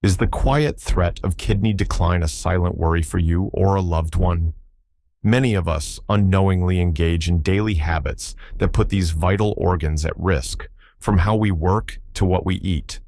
Is the quiet threat of kidney decline a silent worry for you or a loved one? Many of us unknowingly engage in daily habits that put these vital organs at risk, from how we work to what we eat.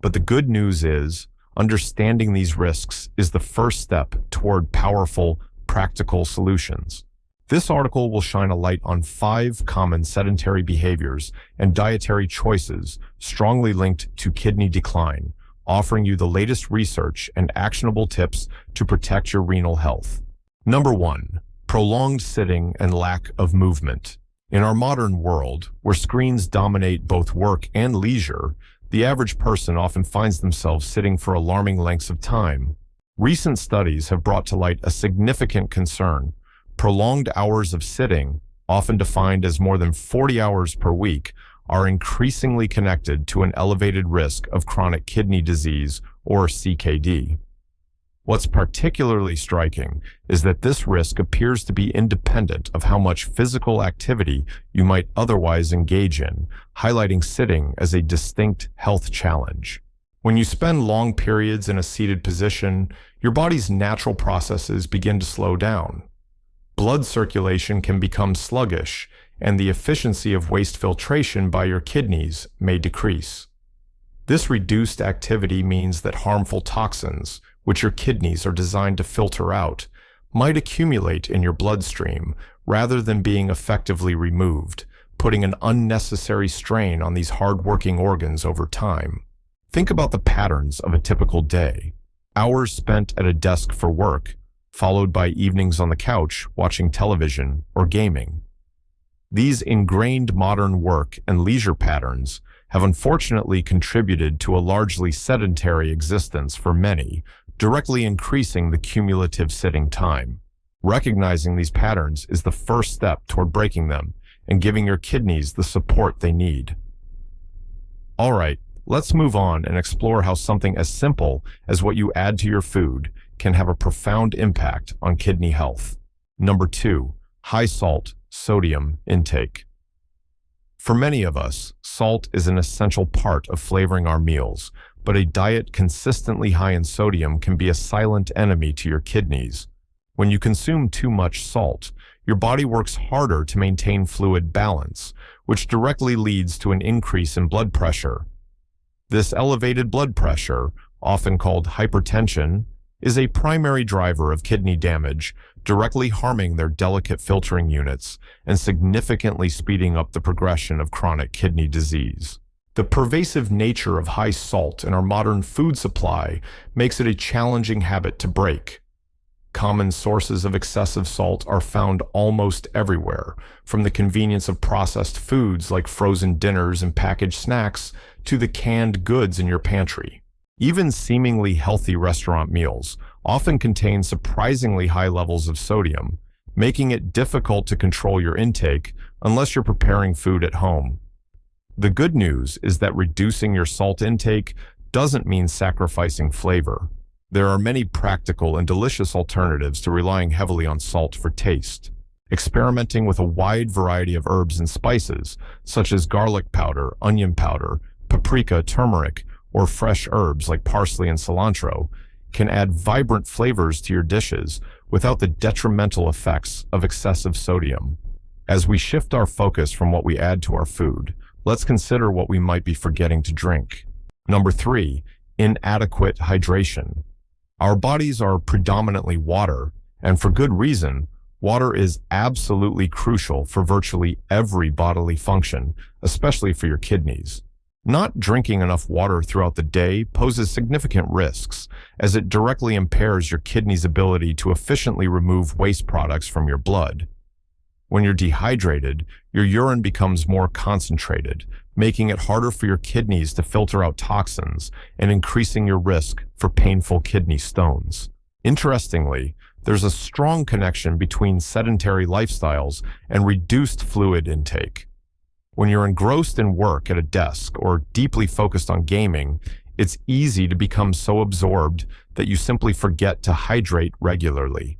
But the good news is, understanding these risks is the first step toward powerful, practical solutions. This article will shine a light on 5 common sedentary behaviors and dietary choices strongly linked to kidney decline, offering you the latest research and actionable tips to protect your renal health. Number 1. Prolonged sitting and lack of movement. In our modern world, where screens dominate both work and leisure, the average person often finds themselves sitting for alarming lengths of time. Recent studies have brought to light a significant concern. Prolonged hours of sitting, often defined as more than 40 hours per week, are increasingly connected to an elevated risk of chronic kidney disease, or CKD. What's particularly striking is that this risk appears to be independent of how much physical activity you might otherwise engage in, highlighting sitting as a distinct health challenge. When you spend long periods in a seated position, your body's natural processes begin to slow down. Blood circulation can become sluggish, and the efficiency of waste filtration by your kidneys may decrease. This reduced activity means that harmful toxins, which your kidneys are designed to filter out, might accumulate in your bloodstream rather than being effectively removed, putting an unnecessary strain on these hard-working organs over time. Think about the patterns of a typical day. Hours spent at a desk for work, followed by evenings on the couch watching television or gaming. These ingrained modern work and leisure patterns have unfortunately contributed to a largely sedentary existence for many, directly increasing the cumulative sitting time. Recognizing these patterns is the first step toward breaking them and giving your kidneys the support they need. All right, let's move on and explore how something as simple as what you add to your food can have a profound impact on kidney health. Number 2, high salt, sodium intake. For many of us, salt is an essential part of flavoring our meals, but a diet consistently high in sodium can be a silent enemy to your kidneys. When you consume too much salt, your body works harder to maintain fluid balance, which directly leads to an increase in blood pressure. This elevated blood pressure, often called hypertension, is a primary driver of kidney damage, directly harming their delicate filtering units and significantly speeding up the progression of chronic kidney disease. The pervasive nature of high salt in our modern food supply makes it a challenging habit to break. Common sources of excessive salt are found almost everywhere, from the convenience of processed foods like frozen dinners and packaged snacks to the canned goods in your pantry. Even seemingly healthy restaurant meals often contain surprisingly high levels of sodium, making it difficult to control your intake unless you're preparing food at home. The good news is that reducing your salt intake doesn't mean sacrificing flavor. There are many practical and delicious alternatives to relying heavily on salt for taste. Experimenting with a wide variety of herbs and spices, such as garlic powder, onion powder, paprika, turmeric, or fresh herbs like parsley and cilantro, can add vibrant flavors to your dishes without the detrimental effects of excessive sodium. As we shift our focus from what we add to our food, let's consider what we might be forgetting to drink. Number 3, inadequate hydration. Our bodies are predominantly water, and for good reason. Water is absolutely crucial for virtually every bodily function, especially for your kidneys. Not drinking enough water throughout the day poses significant risks, as it directly impairs your kidney's ability to efficiently remove waste products from your blood. When you're dehydrated, your urine becomes more concentrated, making it harder for your kidneys to filter out toxins and increasing your risk for painful kidney stones. Interestingly, there's a strong connection between sedentary lifestyles and reduced fluid intake. When you're engrossed in work at a desk or deeply focused on gaming, it's easy to become so absorbed that you simply forget to hydrate regularly.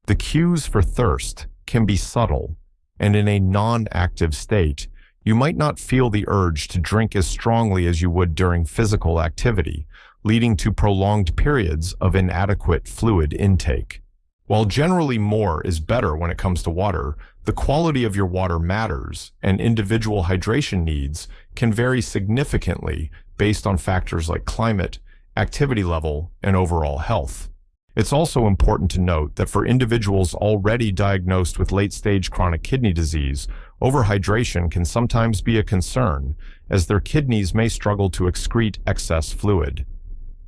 The cues for thirst can be subtle, and in a non-active state, you might not feel the urge to drink as strongly as you would during physical activity, leading to prolonged periods of inadequate fluid intake. While generally more is better when it comes to water, the quality of your water matters, and individual hydration needs can vary significantly based on factors like climate, activity level, and overall health. It's also important to note that for individuals already diagnosed with late-stage chronic kidney disease, overhydration can sometimes be a concern, as their kidneys may struggle to excrete excess fluid.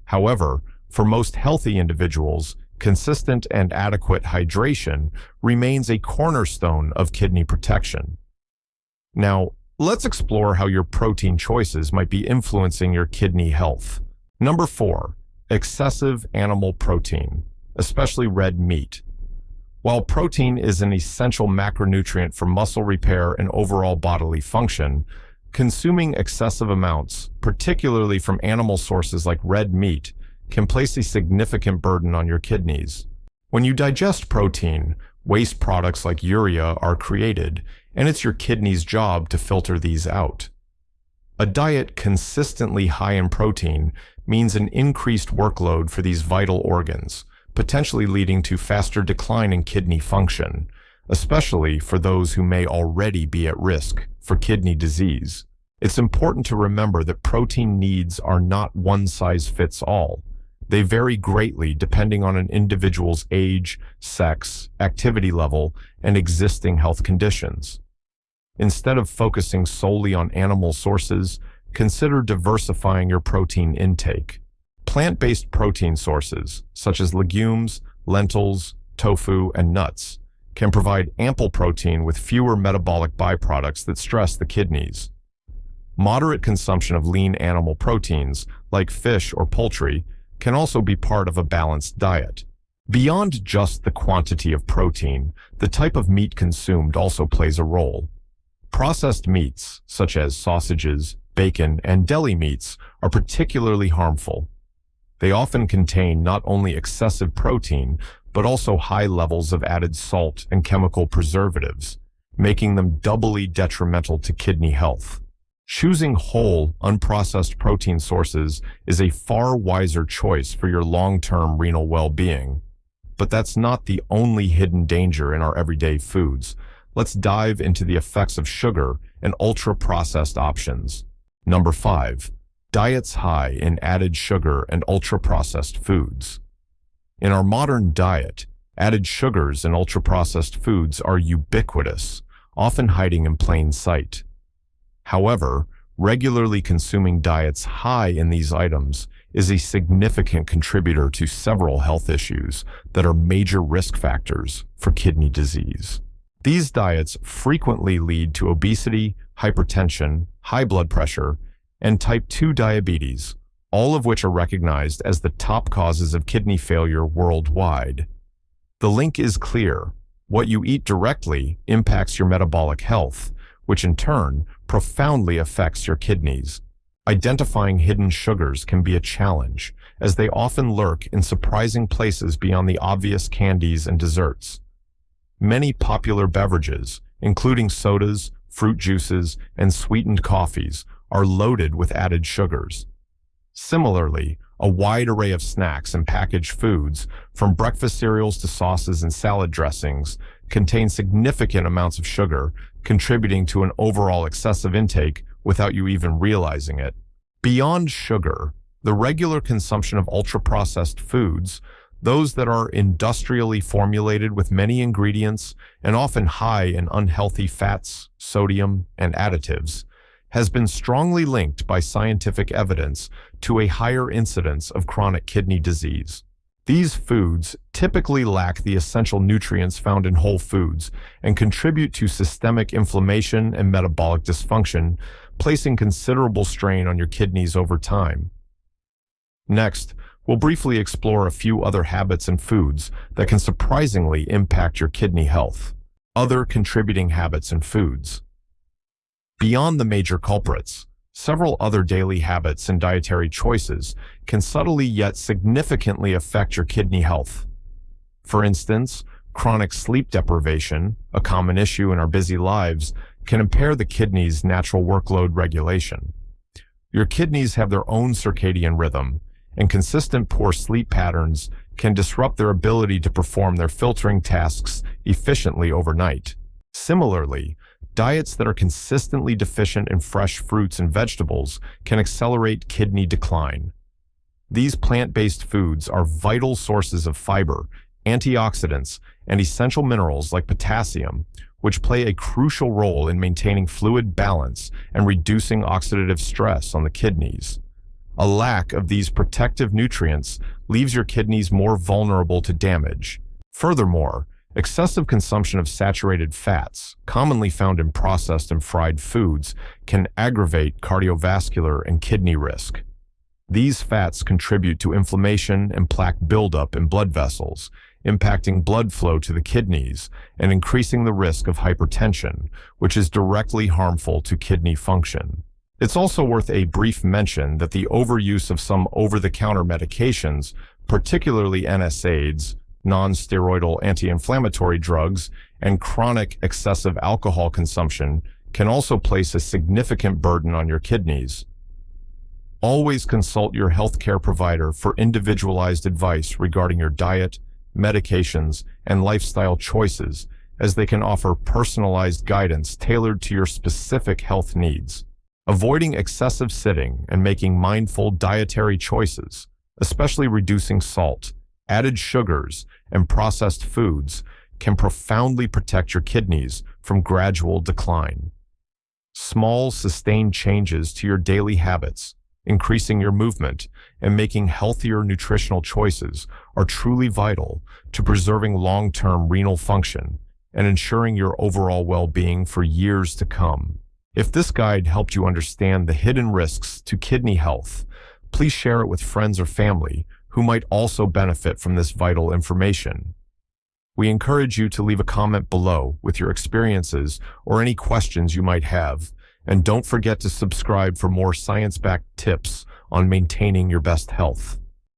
However, for most healthy individuals, consistent and adequate hydration remains a cornerstone of kidney protection. Now, let's explore how your protein choices might be influencing your kidney health. Number 4. Excessive animal protein, especially red meat. While protein is an essential macronutrient for muscle repair and overall bodily function, consuming excessive amounts, particularly from animal sources like red meat, can place a significant burden on your kidneys. When you digest protein, waste products like urea are created, and it's your kidney's job to filter these out. A diet consistently high in protein means an increased workload for these vital organs, potentially leading to faster decline in kidney function, especially for those who may already be at risk for kidney disease. It's important to remember that protein needs are not one size fits all. They vary greatly depending on an individual's age, sex, activity level, and existing health conditions. Instead of focusing solely on animal sources, consider diversifying your protein intake. Plant-based protein sources, such as legumes, lentils, tofu, and nuts, can provide ample protein with fewer metabolic byproducts that stress the kidneys. Moderate consumption of lean animal proteins, like fish or poultry, can also be part of a balanced diet. Beyond just the quantity of protein, the type of meat consumed also plays a role. Processed meats, such as sausages, bacon, and deli meats, are particularly harmful. They often contain not only excessive protein, but also high levels of added salt and chemical preservatives, making them doubly detrimental to kidney health. Choosing whole, unprocessed protein sources is a far wiser choice for your long-term renal well-being. But that's not the only hidden danger in our everyday foods. Let's dive into the effects of sugar and ultra-processed options. Number 5. Diets high in added sugar and ultra-processed foods. In our modern diet, added sugars and ultra-processed foods are ubiquitous, often hiding in plain sight. However, regularly consuming diets high in these items is a significant contributor to several health issues that are major risk factors for kidney disease. These diets frequently lead to obesity, hypertension, high blood pressure, and type 2 diabetes, all of which are recognized as the top causes of kidney failure worldwide. The link is clear. What you eat directly impacts your metabolic health, which in turn profoundly affects your kidneys. Identifying hidden sugars can be a challenge, as they often lurk in surprising places beyond the obvious candies and desserts. Many popular beverages, including sodas, fruit juices, and sweetened coffees, are loaded with added sugars. Similarly, a wide array of snacks and packaged foods, from breakfast cereals to sauces and salad dressings, contain significant amounts of sugar, contributing to an overall excessive intake without you even realizing it. Beyond sugar, the regular consumption of ultra-processed foods, those that are industrially formulated with many ingredients and often high in unhealthy fats, sodium, and additives, has been strongly linked by scientific evidence to a higher incidence of chronic kidney disease. These foods typically lack the essential nutrients found in whole foods and contribute to systemic inflammation and metabolic dysfunction, placing considerable strain on your kidneys over time. Next, we'll briefly explore a few other habits and foods that can surprisingly impact your kidney health. Other contributing habits and foods. Beyond the major culprits, several other daily habits and dietary choices can subtly yet significantly affect your kidney health. For instance, chronic sleep deprivation, a common issue in our busy lives, can impair the kidney's natural workload regulation. Your kidneys have their own circadian rhythm, and consistent poor sleep patterns can disrupt their ability to perform their filtering tasks efficiently overnight. Similarly, diets that are consistently deficient in fresh fruits and vegetables can accelerate kidney decline. These plant-based foods are vital sources of fiber, antioxidants, and essential minerals like potassium, which play a crucial role in maintaining fluid balance and reducing oxidative stress on the kidneys. A lack of these protective nutrients leaves your kidneys more vulnerable to damage. Furthermore, excessive consumption of saturated fats, commonly found in processed and fried foods, can aggravate cardiovascular and kidney risk. These fats contribute to inflammation and plaque buildup in blood vessels, impacting blood flow to the kidneys and increasing the risk of hypertension, which is directly harmful to kidney function. It's also worth a brief mention that the overuse of some over-the-counter medications, particularly NSAIDs, non-steroidal anti-inflammatory drugs, and chronic excessive alcohol consumption can also place a significant burden on your kidneys. Always consult your healthcare provider for individualized advice regarding your diet, medications, and lifestyle choices, as they can offer personalized guidance tailored to your specific health needs. Avoiding excessive sitting and making mindful dietary choices, especially reducing salt, added sugars, and processed foods, can profoundly protect your kidneys from gradual decline. Small, sustained changes to your daily habits, increasing your movement, and making healthier nutritional choices are truly vital to preserving long-term renal function and ensuring your overall well-being for years to come. If this guide helped you understand the hidden risks to kidney health, please share it with friends or family who might also benefit from this vital information. We encourage you to leave a comment below with your experiences or any questions you might have, and don't forget to subscribe for more science-backed tips on maintaining your best health.